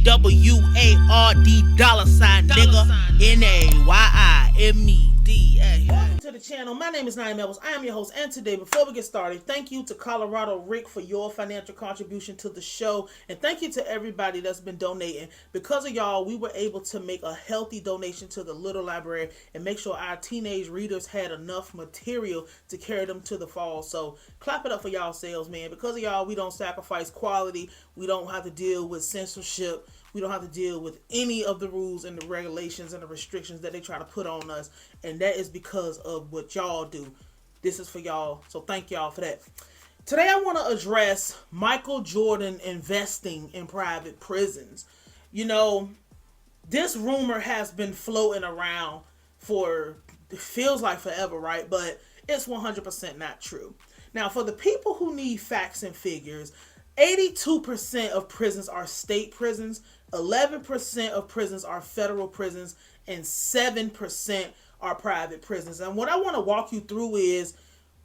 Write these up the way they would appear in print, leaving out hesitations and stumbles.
$WARD nigga. NAYIMED. Welcome to the channel. My name is Nayim. I am your host, and today, before we get started, thank you to Colorado Rick for your financial contribution to the show, and thank you to everybody that's been donating. Because of y'all, we were able to make a healthy donation to the Little Library and make sure our teenage readers had enough material to carry them to the fall. So clap it up for y'all sales, man. Because of y'all, we don't sacrifice quality. We don't have to deal with censorship. We don't have to deal with any of the rules and the regulations and the restrictions that they try to put on us. And that is because of what y'all do. This is for y'all. So thank y'all for that. Today I want to address Michael Jordan investing in private prisons. You know, this rumor has been floating around for, it feels like forever, right? But it's 100% not true. Now, for the people who need facts and figures, 82% of prisons are state prisons, 11% of prisons are federal prisons, and 7% are private prisons. And what I want to walk you through is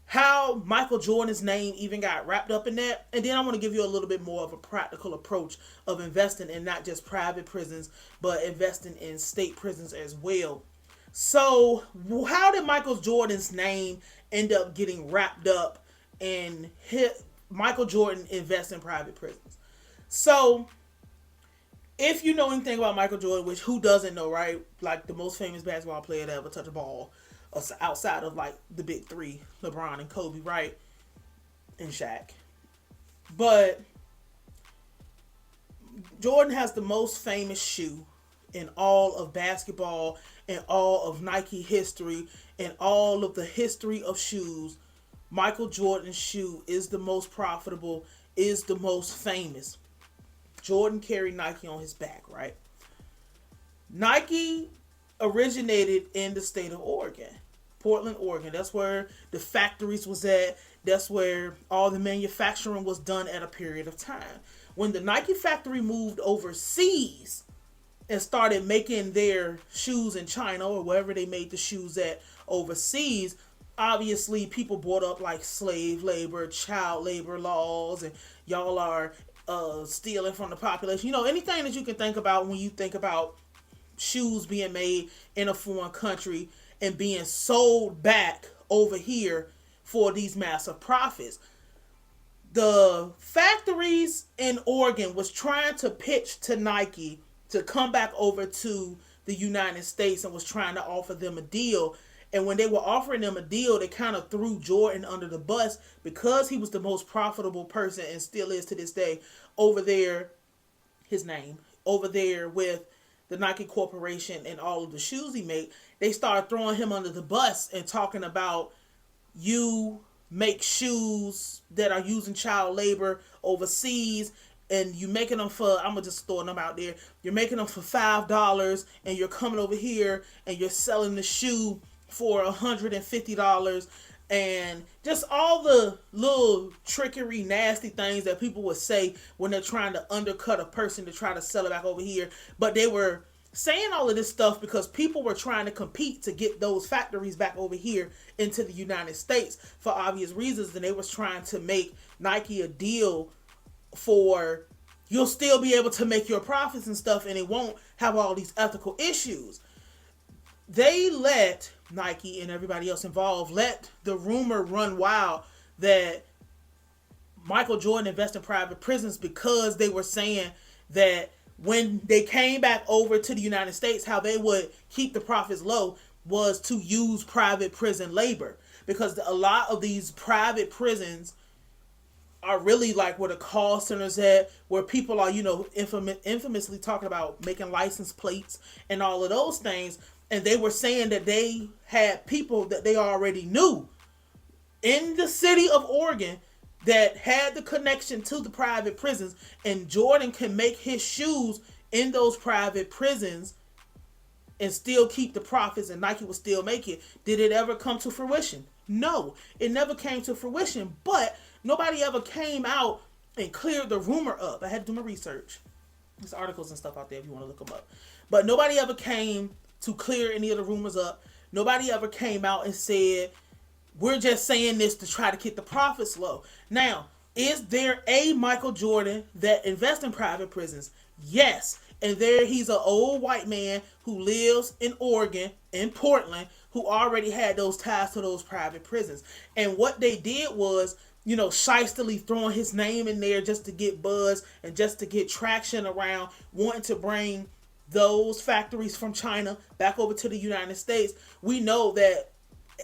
how Michael Jordan's name even got wrapped up in that. And then I want to give you a little bit more of a practical approach of investing in not just private prisons, but investing in state prisons as well. So how did Michael Jordan's name end up getting wrapped up in Michael Jordan invests in private prisons? So if you know anything about Michael Jordan, which who doesn't know, right? Like the most famous basketball player to ever touch a ball outside of like the big three, LeBron and Kobe, right? And Shaq. But Jordan has the most famous shoe in all of basketball and all of Nike history and all of the history of shoes. Michael Jordan's shoe is the most profitable, is the most famous. Jordan carried Nike on his back, right? Nike originated in the state of Oregon, Portland, Oregon. That's where the factories was at. That's where all the manufacturing was done at a period of time. When the Nike factory moved overseas and started making their shoes in China or wherever they made the shoes at overseas, obviously people brought up like slave labor, child labor laws, and y'all are stealing from the population. You know, anything that you can think about when you think about shoes being made in a foreign country and being sold back over here for these massive profits. The factories in Oregon was trying to pitch to Nike to come back over to the United States and was trying to offer them a deal. And when they were offering them a deal, they kind of threw Jordan under the bus because he was the most profitable person and still is to this day over there, his name, over there with the Nike Corporation and all of the shoes he made. They started throwing him under the bus and talking about, you make shoes that are using child labor overseas and you making them for, I'm just throwing them out there, you're making them for $5 and you're coming over here and you're selling the shoe for $150, and just all the little trickery, nasty things that people would say when they're trying to undercut a person to try to sell it back over here. But they were saying all of this stuff because people were trying to compete to get those factories back over here into the United States for obvious reasons. And they was trying to make Nike a deal for, you'll still be able to make your profits and stuff, and it won't have all these ethical issues. They let Nike and everybody else involved let the rumor run wild that Michael Jordan invested in private prisons because they were saying that when they came back over to the United States, how they would keep the profits low was to use private prison labor, because a lot of these private prisons are really like where the call centers at, where people are, you know, infamously talking about making license plates and all of those things. And they were saying that they had people that they already knew in the city of Oregon that had the connection to the private prisons, and Jordan can make his shoes in those private prisons and still keep the profits, and Nike will still make it. Did it ever come to fruition? No, it never came to fruition, but nobody ever came out and cleared the rumor up. I had to do my research. There's articles and stuff out there if you want to look them up. But nobody ever came to clear any of the rumors up. Nobody ever came out and said, we're just saying this to try to keep the profits low. Now, is there a Michael Jordan that invests in private prisons? Yes. And there he's an old white man who lives in Oregon, in Portland, who already had those ties to those private prisons. And what they did was, shystily throwing his name in there just to get buzz and just to get traction around wanting to bring those factories from China back over to the United States. We know that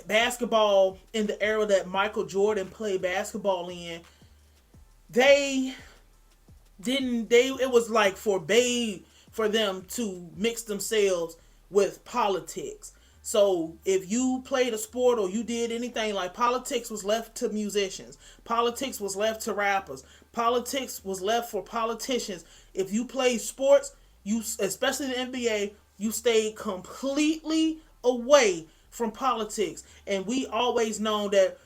basketball in the era that Michael Jordan played basketball in, they didn't, it was like forbade for them to mix themselves with politics. So if you played a sport or you did anything, like, politics was left to musicians, politics was left to rappers, politics was left for politicians. If you played sports, you, especially the NBA, you stayed completely away from politics. And we always known that,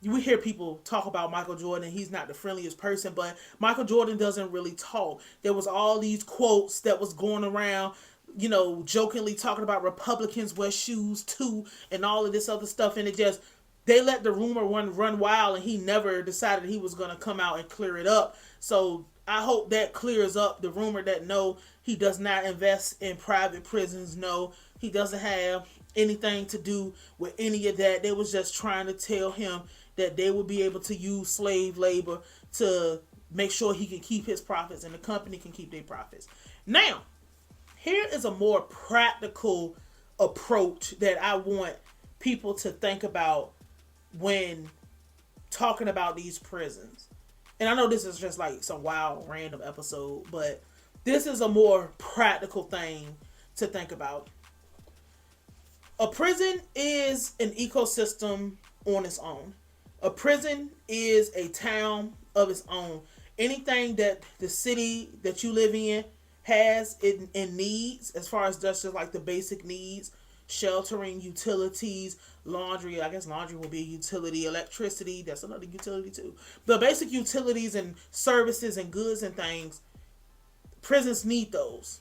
we hear people talk about Michael Jordan. He's not the friendliest person, but Michael Jordan doesn't really talk. There was all these quotes that was going around, jokingly talking about Republicans wear shoes too, and all of this other stuff. And it just, they let the rumor run wild, and he never decided he was going to come out and clear it up. So I hope that clears up the rumor that no, he does not invest in private prisons. No, he doesn't have anything to do with any of that. They was just trying to tell him that they would be able to use slave labor to make sure he can keep his profits and the company can keep their profits. Now, here is a more practical approach that I want people to think about when talking about these prisons. And I know this is just like some wild random episode, but this is a more practical thing to think about. A prison is an ecosystem on its own. A prison is a town of its own. Anything that the city that you live in has in needs, as far as just like the basic needs, sheltering, utilities, laundry. I guess laundry will be a utility. Electricity, that's another utility too. The basic utilities and services and goods and things, prisons need those.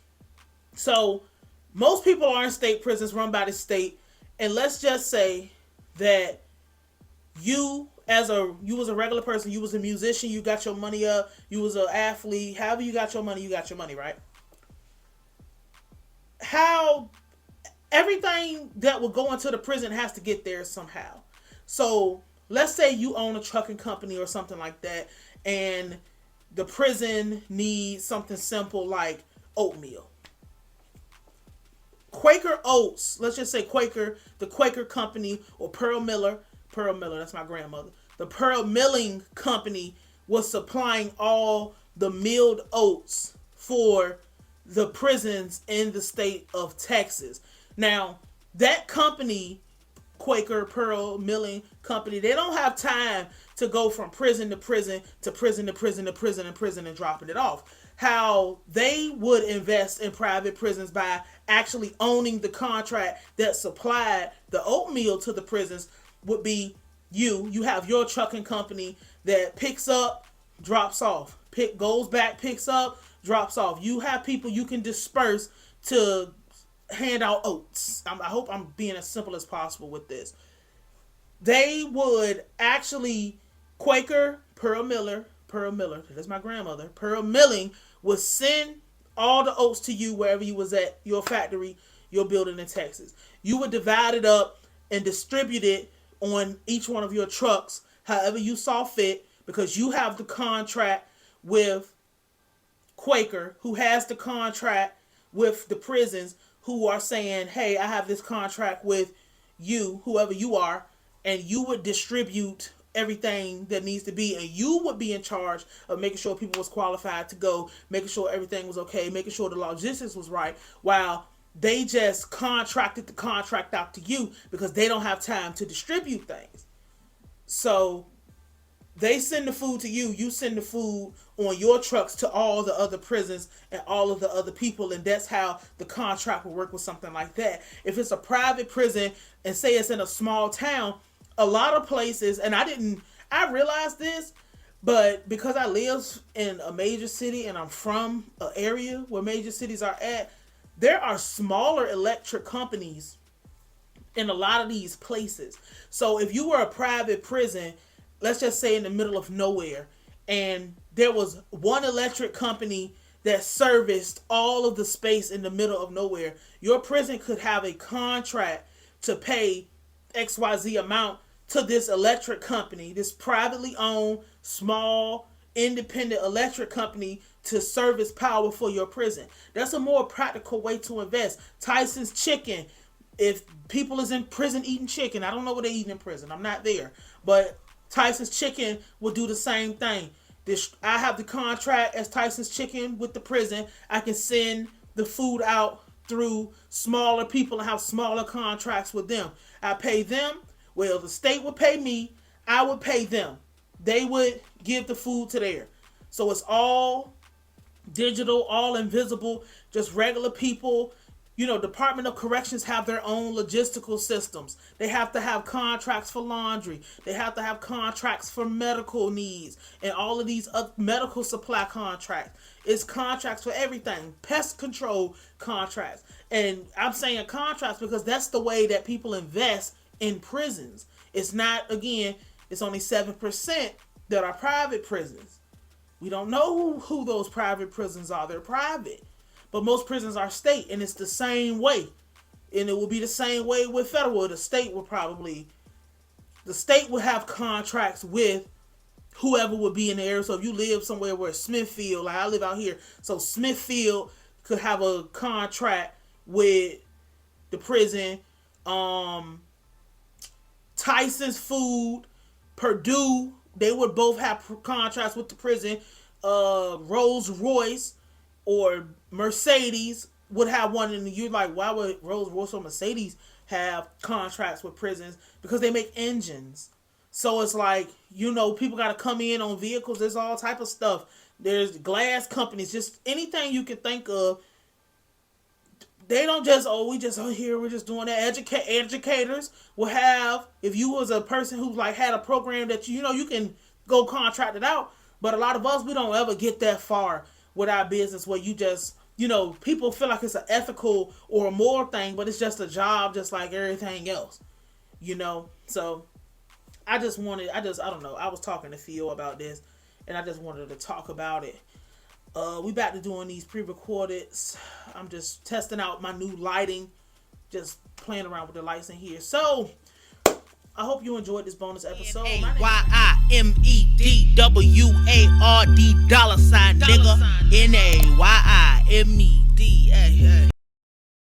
So most people are in state prisons run by the state. And let's just say that you was a regular person, you was a musician, you got your money up, you was an athlete, however you got your money, right? How everything that will go into the prison has to get there somehow. So let's say you own a trucking company or something like that, and the prison needs something simple like oatmeal. Quaker Oats, let's just say Quaker, the Quaker company, or Pearl Miller, that's my grandmother. The Pearl Milling Company was supplying all the milled oats for the prisons in the state of Texas. Now, that company, Quaker Pearl Milling Company, they don't have time to go from prison to prison to prison to prison to prison and prison and dropping it off. How they would invest in private prisons by actually owning the contract that supplied the oatmeal to the prisons would be you have your trucking company that picks up, drops off, goes back, picks up, drops off. You have people you can disperse to hand out oats. I hope I'm being as simple as possible with this. They would actually, Quaker Pearl Miller, that's my grandmother, Pearl Milling would send all the oats to you wherever you was at, your factory, your building in Texas. You would divide it up and distribute it on each one of your trucks however you saw fit, because you have the contract with Quaker, who has the contract with the prisons, who are saying, hey, I have this contract with you, whoever you are, and you would distribute everything that needs to be, and you would be in charge of making sure people was qualified to go, making sure everything was okay, making sure the logistics was right, while they just contracted the contract out to you because they don't have time to distribute things. So they send the food to you, you send the food on your trucks to all the other prisons and all of the other people, and that's how the contract will work with something like that. If it's a private prison, and say it's in a small town, a lot of places, and I realized this, but because I live in a major city and I'm from an area where major cities are at, there are smaller electric companies in a lot of these places. So if you were a private prison, let's just say in the middle of nowhere, and there was one electric company that serviced all of the space in the middle of nowhere. Your prison could have a contract to pay XYZ amount to this electric company, this privately owned, small, independent electric company to service power for your prison. That's a more practical way to invest. Tyson's Chicken, if people is in prison eating chicken, I don't know what they eat in prison. I'm not there. But Tyson's Chicken will do the same thing. I have the contract as Tyson's Chicken with the prison. I can send the food out through smaller people and have smaller contracts with them. I pay them. Well, the state would pay me. I would pay them. They would give the food to there. So it's all digital, all invisible, just regular people. You know, Department of Corrections have their own logistical systems. They have to have contracts for laundry. They have to have contracts for medical needs and all of these medical supply contracts. It's contracts for everything. Pest control contracts. And I'm saying contracts because that's the way that people invest in prisons. It's not, again, it's only 7% that are private prisons. We don't know who those private prisons are. They're private. But most prisons are state, and it's the same way. And it will be the same way with federal. The state will have contracts with whoever would be in the area. So if you live somewhere where Smithfield, like I live out here, so Smithfield could have a contract with the prison. Tyson's Food, Purdue, they would both have contracts with the prison. Rolls Royce or Mercedes would have one, and you're like, why would Rolls Royce or Mercedes have contracts with prisons? Because they make engines. So it's like, you know, people got to come in on vehicles. There's all type of stuff. There's glass companies, just anything you can think of. They don't just, we're just doing that. Educators will have, if you was a person who like had a program that, you know, you can go contract it out. But a lot of us, we don't ever get that far with our business where you just, you know, people feel like it's an ethical or a moral thing, but it's just a job just like everything else, you know? So I don't know. I was talking to Theo about this and I just wanted to talk about it. We back to doing these pre-recordeds. I'm just testing out my new lighting, just playing around with the lights in here. So I hope you enjoyed this bonus episode. NAYIMEDWARD $, nigga. NAYIMED.